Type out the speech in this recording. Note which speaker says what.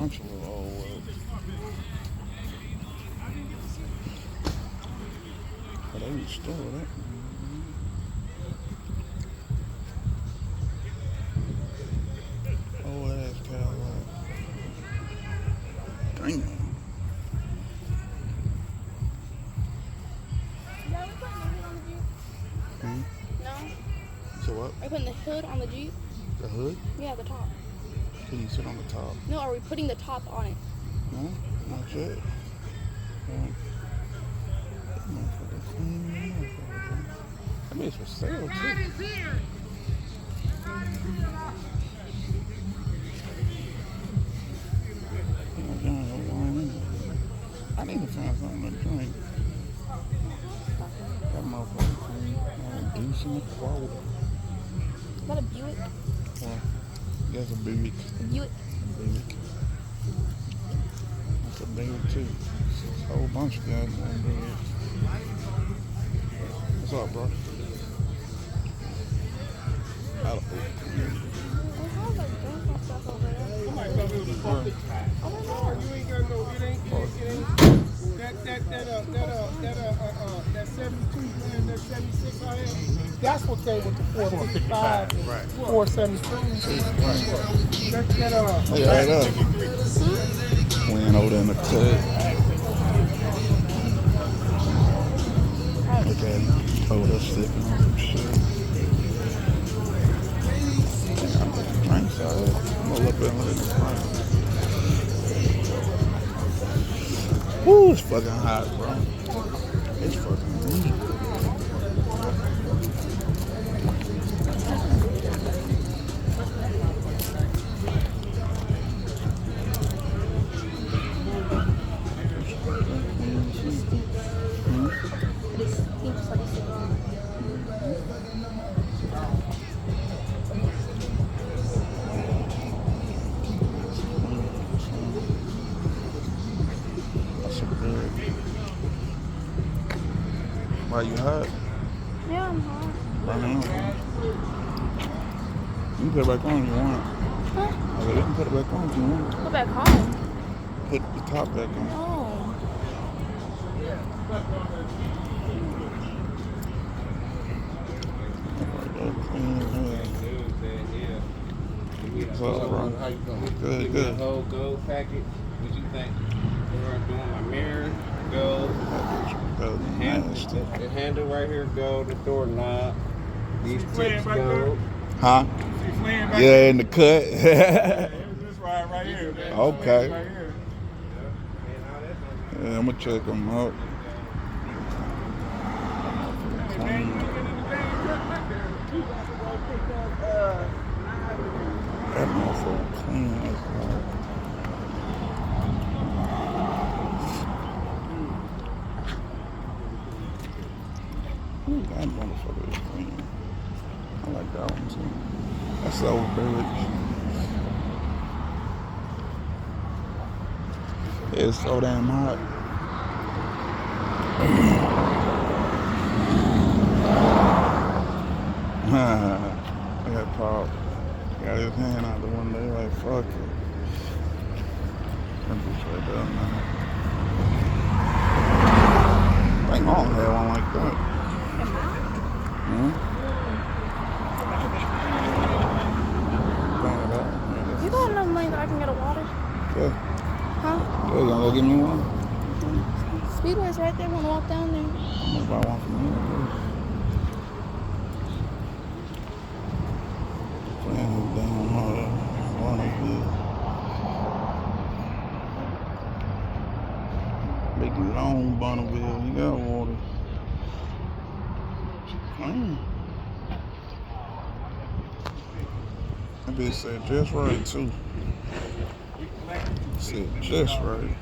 Speaker 1: bunch of little old ones. Oh, they restored it. Oh, ass Cadillac. Damn.
Speaker 2: No.
Speaker 1: So what?
Speaker 2: Are we putting the hood on the Jeep?
Speaker 1: The hood?
Speaker 2: Yeah, the top.
Speaker 1: Can you sit on the top?
Speaker 2: No, are we putting the top on it?
Speaker 1: No, not yet. That bitch for sale too. I need to find something to drink. That motherfucker clean. Decent quality.
Speaker 2: Is that a Buick?
Speaker 1: Yeah, that's a Buick.
Speaker 2: Buick.
Speaker 1: Buick. That's a Buick too. It's a whole bunch of guys on Buick. What's up, bro?
Speaker 2: We have like drinks and stuff over there. Oh my God.
Speaker 3: You ain't got no, it ain't that 72 and that 76 I had. That's what came with the 455,
Speaker 1: Right.
Speaker 3: 472.
Speaker 1: Hey, right up. Went over in the cut. Look at him. Over there sipping on some shit. Damn, I'm getting drinks out here. I'm gonna look at him in the front. Woo, it's fucking hot, bro. It's fucking heat. Why you hot?
Speaker 2: Yeah, I'm hot.
Speaker 1: Right now. You can put it back on if you want.
Speaker 2: Huh?
Speaker 1: I said, you can put it back on if you want.
Speaker 2: Go back home.
Speaker 1: Put the top back on.
Speaker 2: Oh.
Speaker 1: What's up, bro?
Speaker 4: How you doing?
Speaker 1: Good,
Speaker 4: Give
Speaker 1: good.
Speaker 4: me the whole gold package. What you think? We're doing my mirror, gold. The handle right here, gold. The door knob. These tips, gold.
Speaker 1: Huh? Yeah, in the cut.
Speaker 3: This right here, man.
Speaker 1: Okay.
Speaker 3: Right here.
Speaker 1: Yeah, I'm gonna check them out. That motherfucker clean as hell. Ooh, that motherfucker is clean. I like that one too. That's the old village. It's so damn hot. Look at Pop. Got his hand out the window, like, fuck it. That bitch right there, man. I think all had one like that.
Speaker 2: You got enough money that I can get a water?
Speaker 1: Yeah.
Speaker 2: Huh?
Speaker 1: Yeah, you gonna go get me one?
Speaker 2: Speedway's right there. Want to walk down there?
Speaker 1: I'm gonna buy one from you. Big long Bonneville, you got water. That bitch said just right too. Said just right.